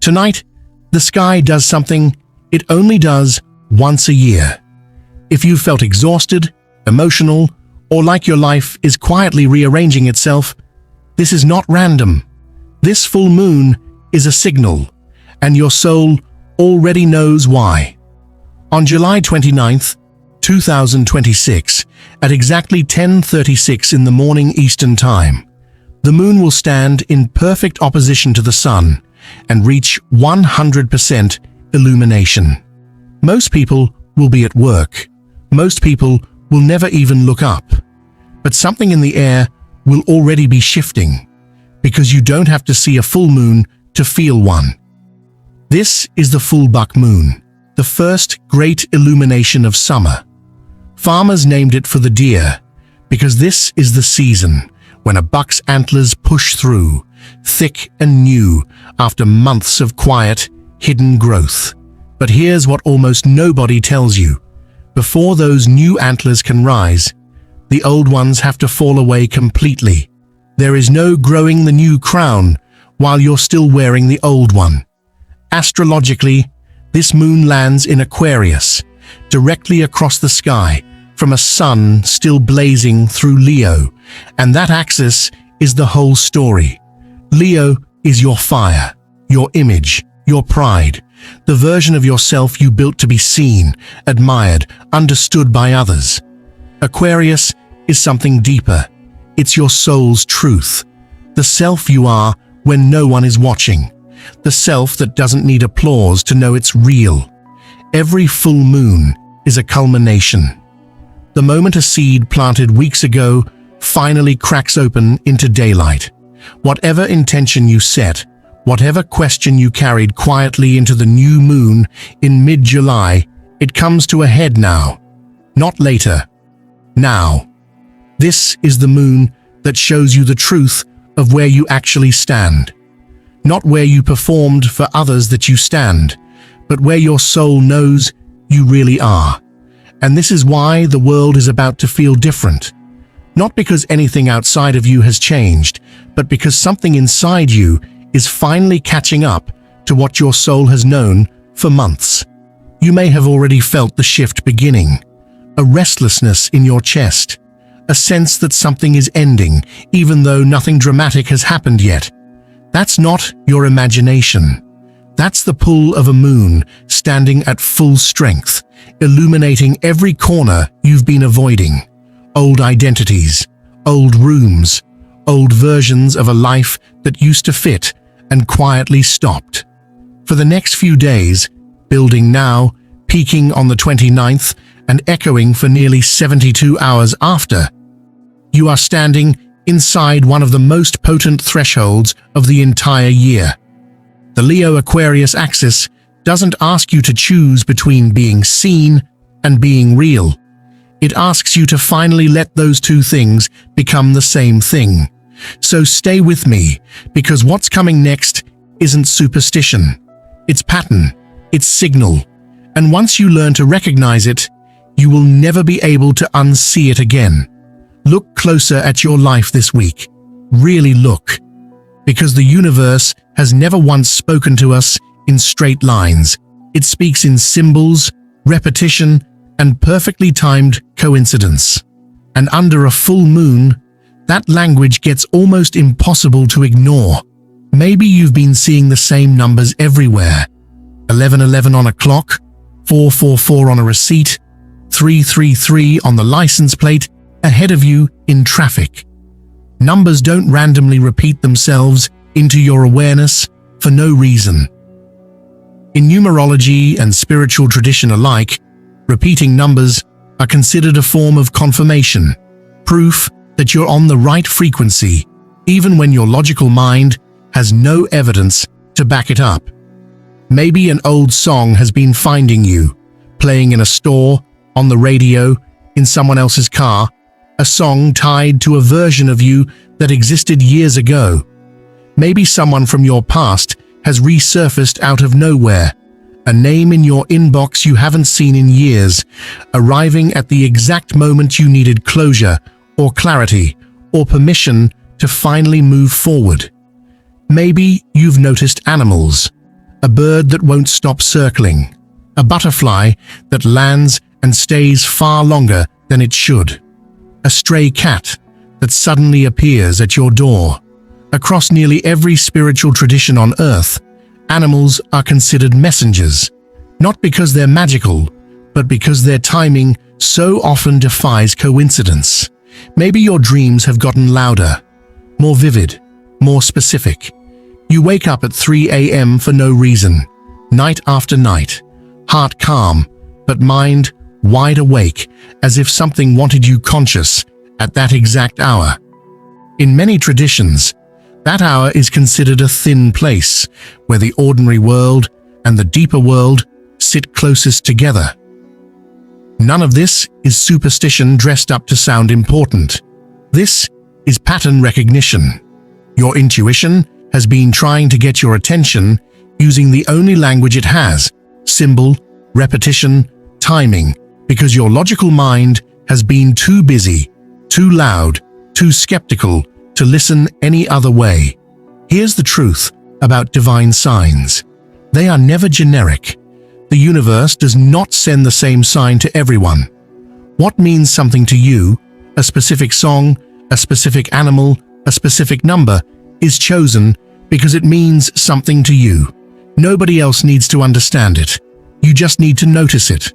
Tonight, the sky does something it only does once a year. If you felt exhausted, emotional, or like your life is quietly rearranging itself, this is not random. This full moon is a signal, and your soul already knows why. On July 29th, 2026, at exactly 10:36 in the morning Eastern Time, the moon will stand in perfect opposition to the sun and reach 100% illumination. Most people will be at work. Most people will never even look up. But something in the air will already be shifting, because you don't have to see a full moon to feel one. This is the full buck moon, the first great illumination of summer. Farmers named it for the deer, because this is the season when a buck's antlers push through, thick and new, after months of quiet, hidden growth. But here's what almost nobody tells you. Before those new antlers can rise, the old ones have to fall away completely. There is no growing the new crown while you're still wearing the old one. Astrologically, this moon lands in Aquarius, directly across the sky, from a sun still blazing through Leo, and that axis is the whole story. Leo is your fire, your image, your pride, the version of yourself you built to be seen, admired, understood by others. Aquarius is something deeper. It's your soul's truth, the self you are when no one is watching, the self that doesn't need applause to know it's real. Every full moon is a culmination. The moment a seed planted weeks ago finally cracks open into daylight. Whatever intention you set, whatever question you carried quietly into the new moon in mid-July, it comes to a head now, not later. Now. This is the moon that shows you the truth of where you actually stand. Not where you performed for others that you stand, but where your soul knows you really are. And this is why the world is about to feel different. Not because anything outside of you has changed, but because something inside you is finally catching up to what your soul has known for months. You may have already felt the shift beginning, a restlessness in your chest, a sense that something is ending, even though nothing dramatic has happened yet. That's not your imagination. That's the pull of a moon standing at full strength, illuminating every corner you've been avoiding. Old identities, old rooms, old versions of a life that used to fit and quietly stopped. For the next few days, building now, peaking on the 29th, and echoing for nearly 72 hours after, you are standing inside one of the most potent thresholds of the entire year. The Leo-Aquarius axis doesn't ask you to choose between being seen and being real. It asks you to finally let those two things become the same thing. So stay with me, because what's coming next isn't superstition. It's pattern, it's signal, and once you learn to recognize it, you will never be able to unsee it again. Look closer at your life this week. Really look. Because the universe has never once spoken to us in straight lines. It speaks in symbols, repetition, and perfectly timed coincidence. And under a full moon, that language gets almost impossible to ignore. Maybe you've been seeing the same numbers everywhere. 1111 on a clock, 444 on a receipt, 333 on the license plate, ahead of you in traffic. Numbers don't randomly repeat themselves into your awareness for no reason. In numerology and spiritual tradition alike, repeating numbers are considered a form of confirmation, proof that you're on the right frequency, even when your logical mind has no evidence to back it up. Maybe an old song has been finding you, playing in a store, on the radio, in someone else's car, a song tied to a version of you that existed years ago. Maybe someone from your past has resurfaced out of nowhere, a name in your inbox you haven't seen in years, arriving at the exact moment you needed closure or clarity or permission to finally move forward. Maybe you've noticed animals, a bird that won't stop circling, a butterfly that lands and stays far longer than it should, a stray cat that suddenly appears at your door. Across nearly every spiritual tradition on Earth, animals are considered messengers, not because they're magical, but because their timing so often defies coincidence. Maybe your dreams have gotten louder, more vivid, more specific. You wake up at 3 a.m. for no reason, night after night, heart calm, but mind wide awake, as if something wanted you conscious at that exact hour. In many traditions, that hour is considered a thin place, where the ordinary world and the deeper world sit closest together. None of this is superstition dressed up to sound important. This is pattern recognition. Your intuition has been trying to get your attention using the only language it has: symbol, repetition, timing, because your logical mind has been too busy, too loud, too skeptical to listen any other way. Here's the truth about divine signs. They are never generic. The universe does not send the same sign to everyone. What means something to you, a specific song, a specific animal, a specific number, is chosen because it means something to you. Nobody else needs to understand it. You just need to notice it.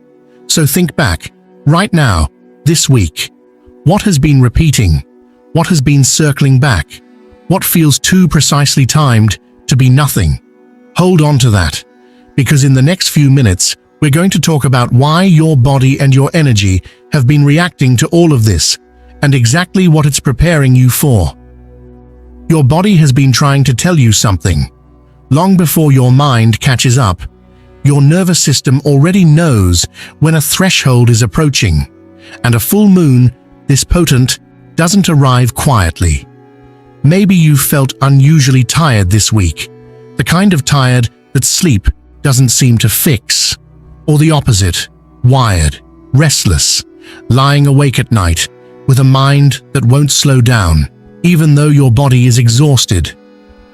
So think back, right now, this week. What has been repeating? What has been circling back? What feels too precisely timed to be nothing? Hold on to that, because in the next few minutes, we're going to talk about why your body and your energy have been reacting to all of this, and exactly what it's preparing you for. Your body has been trying to tell you something. Long before your mind catches up, your nervous system already knows when a threshold is approaching, and a full moon, this potent, doesn't arrive quietly. Maybe you've felt unusually tired this week, the kind of tired that sleep doesn't seem to fix, or the opposite, wired, restless, lying awake at night with a mind that won't slow down, even though your body is exhausted.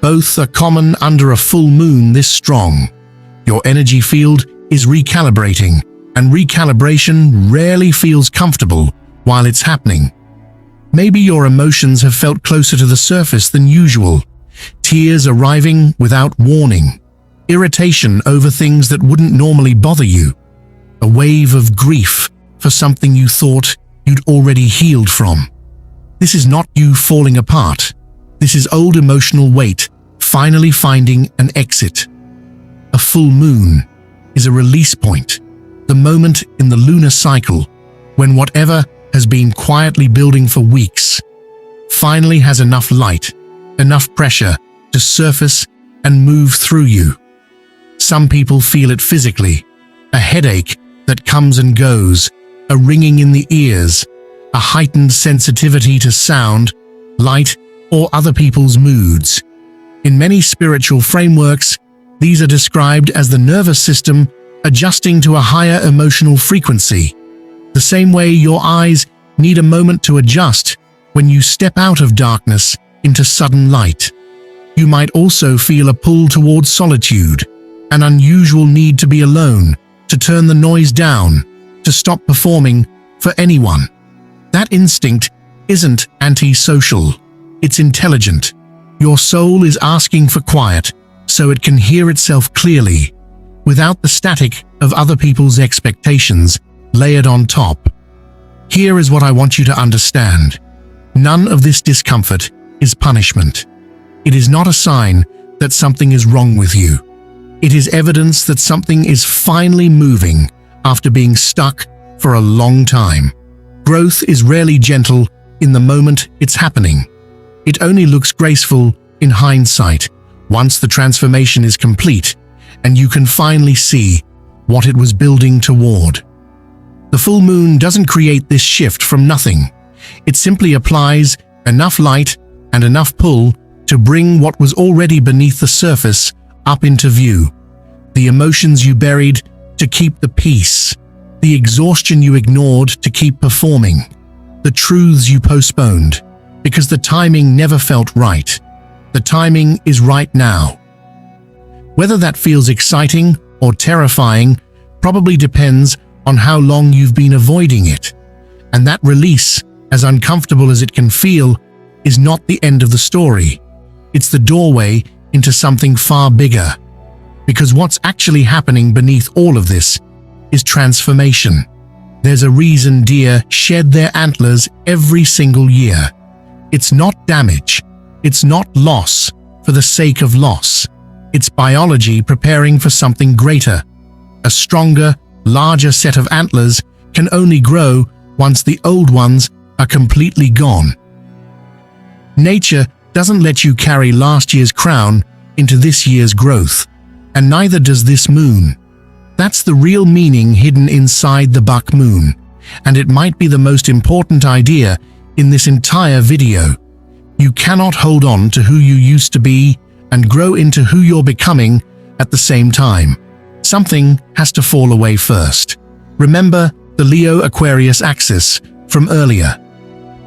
Both are common under a full moon this strong. Your energy field is recalibrating, and recalibration rarely feels comfortable while it's happening. Maybe your emotions have felt closer to the surface than usual, tears arriving without warning, irritation over things that wouldn't normally bother you, a wave of grief for something you thought you'd already healed from. This is not you falling apart. This is old emotional weight finally finding an exit. A full moon is a release point, the moment in the lunar cycle when whatever has been quietly building for weeks finally has enough light, enough pressure to surface and move through you. Some people feel it physically, a headache that comes and goes, a ringing in the ears, a heightened sensitivity to sound, light, or other people's moods. In many spiritual frameworks, these are described as the nervous system adjusting to a higher emotional frequency, the same way your eyes need a moment to adjust when you step out of darkness into sudden light. You might also feel a pull towards solitude, an unusual need to be alone, to turn the noise down, to stop performing for anyone. That instinct isn't antisocial, it's intelligent. Your soul is asking for quiet so it can hear itself clearly, without the static of other people's expectations layered on top. Here is what I want you to understand. None of this discomfort is punishment. It is not a sign that something is wrong with you. It is evidence that something is finally moving after being stuck for a long time. Growth is rarely gentle in the moment it's happening. It only looks graceful in hindsight, once the transformation is complete and you can finally see what it was building toward. The full moon doesn't create this shift from nothing. It simply applies enough light and enough pull to bring what was already beneath the surface up into view. The emotions you buried to keep the peace, the exhaustion you ignored to keep performing, the truths you postponed because the timing never felt right. The timing is right now. Whether that feels exciting or terrifying probably depends on how long you've been avoiding it. And that release, as uncomfortable as it can feel, is not the end of the story. It's the doorway into something far bigger. Because what's actually happening beneath all of this is transformation. There's a reason deer shed their antlers every single year. It's not damage. It's not loss for the sake of loss. It's biology preparing for something greater. A stronger, larger set of antlers can only grow once the old ones are completely gone. Nature doesn't let you carry last year's crown into this year's growth, and neither does this moon. That's the real meaning hidden inside the buck moon, and it might be the most important idea in this entire video. You cannot hold on to who you used to be and grow into who you're becoming at the same time. Something has to fall away first. Remember the Leo-Aquarius axis from earlier.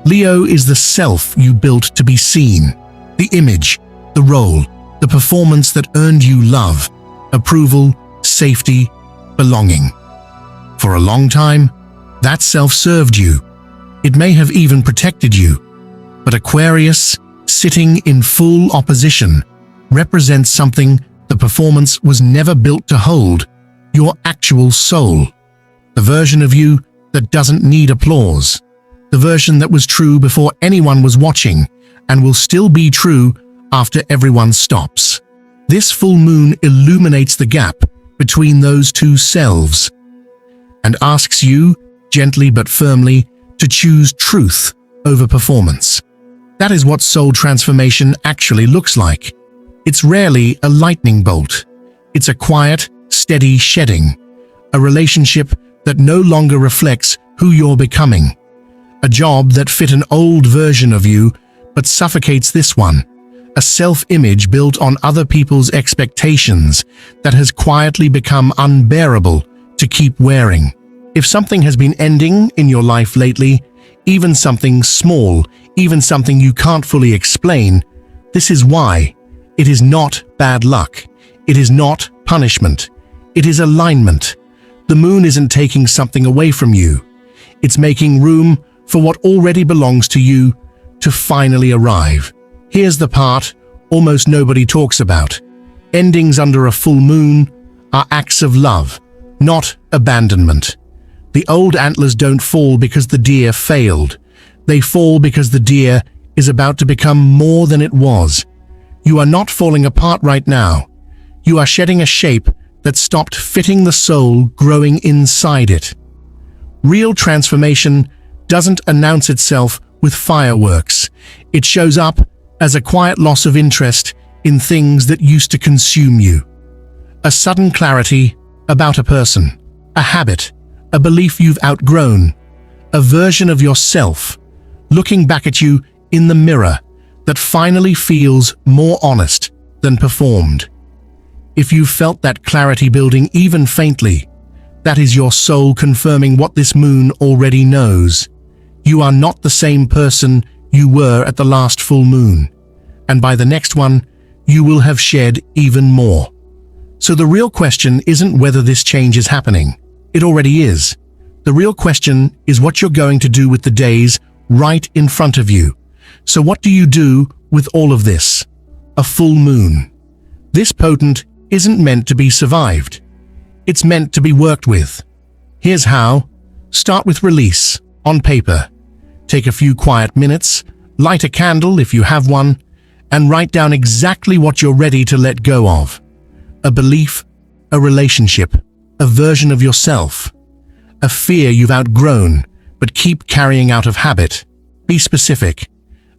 Leo is the self you built to be seen, the image, the role, the performance that earned you love, approval, safety, belonging. For a long time, that self served you. It may have even protected you. But Aquarius, sitting in full opposition, represents something the performance was never built to hold: your actual soul. The version of you that doesn't need applause. The version that was true before anyone was watching and will still be true after everyone stops. This full moon illuminates the gap between those two selves and asks you, gently but firmly, to choose truth over performance. That is what soul transformation actually looks like. It's rarely a lightning bolt. It's a quiet, steady shedding, a relationship that no longer reflects who you're becoming, a job that fit an old version of you but suffocates this one, a self-image built on other people's expectations that has quietly become unbearable to keep wearing. If something has been ending in your life lately, even something small, even something you can't fully explain, this is why. It is not bad luck. It is not punishment. It is alignment. The moon isn't taking something away from you. It's making room for what already belongs to you to finally arrive. Here's the part almost nobody talks about. Endings under a full moon are acts of love, not abandonment. The old antlers don't fall because the deer failed. They fall because the deer is about to become more than it was. You are not falling apart right now. You are shedding a shape that stopped fitting the soul growing inside it. Real transformation doesn't announce itself with fireworks. It shows up as a quiet loss of interest in things that used to consume you. A sudden clarity about a person, a habit, a belief you've outgrown, a version of yourself looking back at you in the mirror that finally feels more honest than performed. If you felt that clarity building even faintly, that is your soul confirming what this moon already knows. You are not the same person you were at the last full moon, and by the next one, you will have shed even more. So the real question isn't whether this change is happening. It already is. The real question is what you're going to do with the days right in front of you. So what do you do with all of this? A full moon. This potent isn't meant to be survived. It's meant to be worked with. Here's how. Start with release, on paper. Take a few quiet minutes, light a candle if you have one, and write down exactly what you're ready to let go of. A belief, a relationship, a version of yourself, a fear you've outgrown but keep carrying out of habit. Be specific.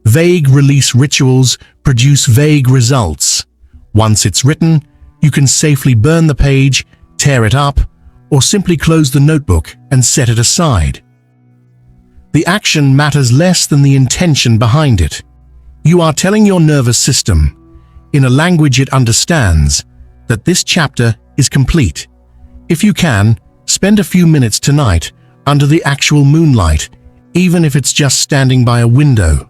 Vague release rituals produce vague results. Once it's written, you can safely burn the page, tear it up, or simply close the notebook and set it aside. The action matters less than the intention behind it. You are telling your nervous system, in a language it understands, that this chapter is complete. If you can, spend a few minutes tonight under the actual moonlight, even if it's just standing by a window.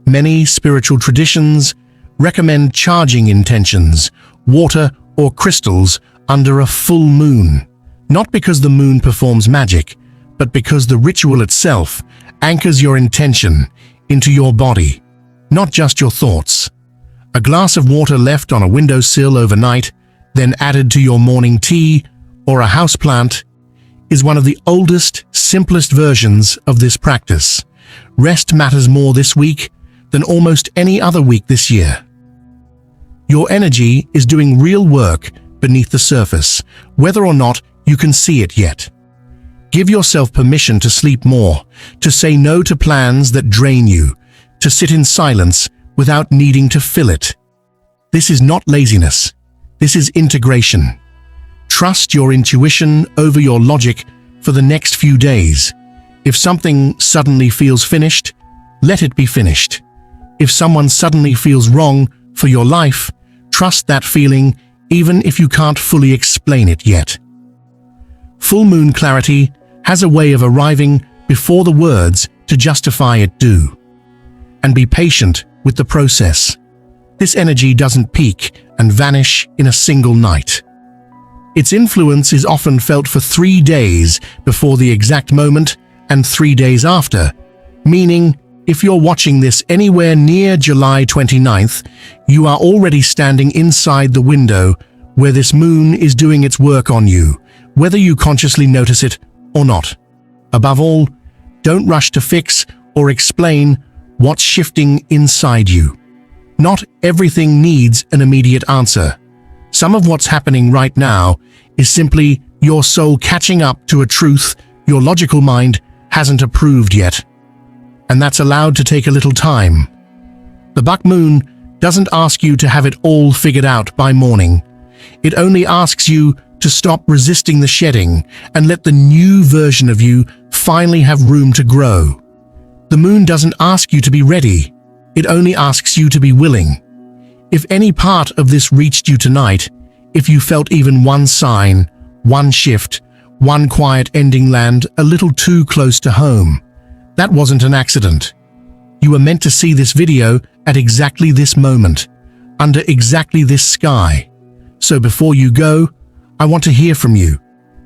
Many spiritual traditions recommend charging intentions, water or crystals under a full moon. Not because the moon performs magic, but because the ritual itself anchors your intention into your body, not just your thoughts. A glass of water left on a windowsill overnight, then added to your morning tea or a houseplant, is one of the oldest, simplest versions of this practice. Rest matters more this week than almost any other week this year. Your energy is doing real work beneath the surface, whether or not you can see it yet. Give yourself permission to sleep more, to say no to plans that drain you, to sit in silence without needing to fill it. This is not laziness. This is integration. Trust your intuition over your logic for the next few days. If something suddenly feels finished, let it be finished. If someone suddenly feels wrong for your life, trust that feeling even if you can't fully explain it yet. Full moon clarity has a way of arriving before the words to justify it do. And be patient with the process. This energy doesn't peak and vanish in a single night. Its influence is often felt for 3 days before the exact moment and 3 days after, meaning if you're watching this anywhere near July 29th, you are already standing inside the window where this moon is doing its work on you, whether you consciously notice it or not. Above all, don't rush to fix or explain what's shifting inside you. Not everything needs an immediate answer. Some of what's happening right now is simply your soul catching up to a truth your logical mind hasn't approved yet. And that's allowed to take a little time. The buck moon doesn't ask you to have it all figured out by morning. It only asks you to stop resisting the shedding and let the new version of you finally have room to grow. The moon doesn't ask you to be ready. It only asks you to be willing. If any part of this reached you tonight, if you felt even one sign, one shift, one quiet ending land a little too close to home, that wasn't an accident. You were meant to see this video at exactly this moment, under exactly this sky. So before you go, I want to hear from you.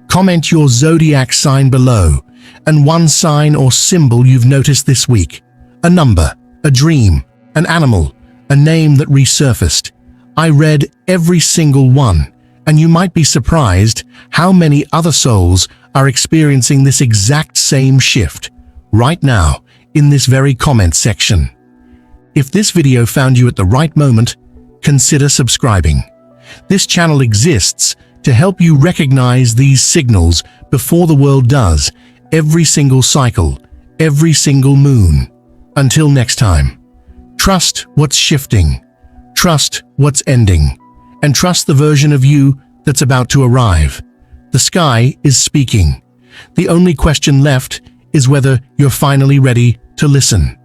Comment your zodiac sign below, and one sign or symbol you've noticed this week. A number, a dream, an animal, a name that resurfaced. I read every single one, and you might be surprised how many other souls are experiencing this exact same shift right now in this very comment section. If this video found you at the right moment, consider subscribing. This channel exists to help you recognize these signals before the world does, every single cycle, every single moon. Until next time, trust what's shifting, trust what's ending, and trust the version of you that's about to arrive. The sky is speaking. The only question left is whether you're finally ready to listen.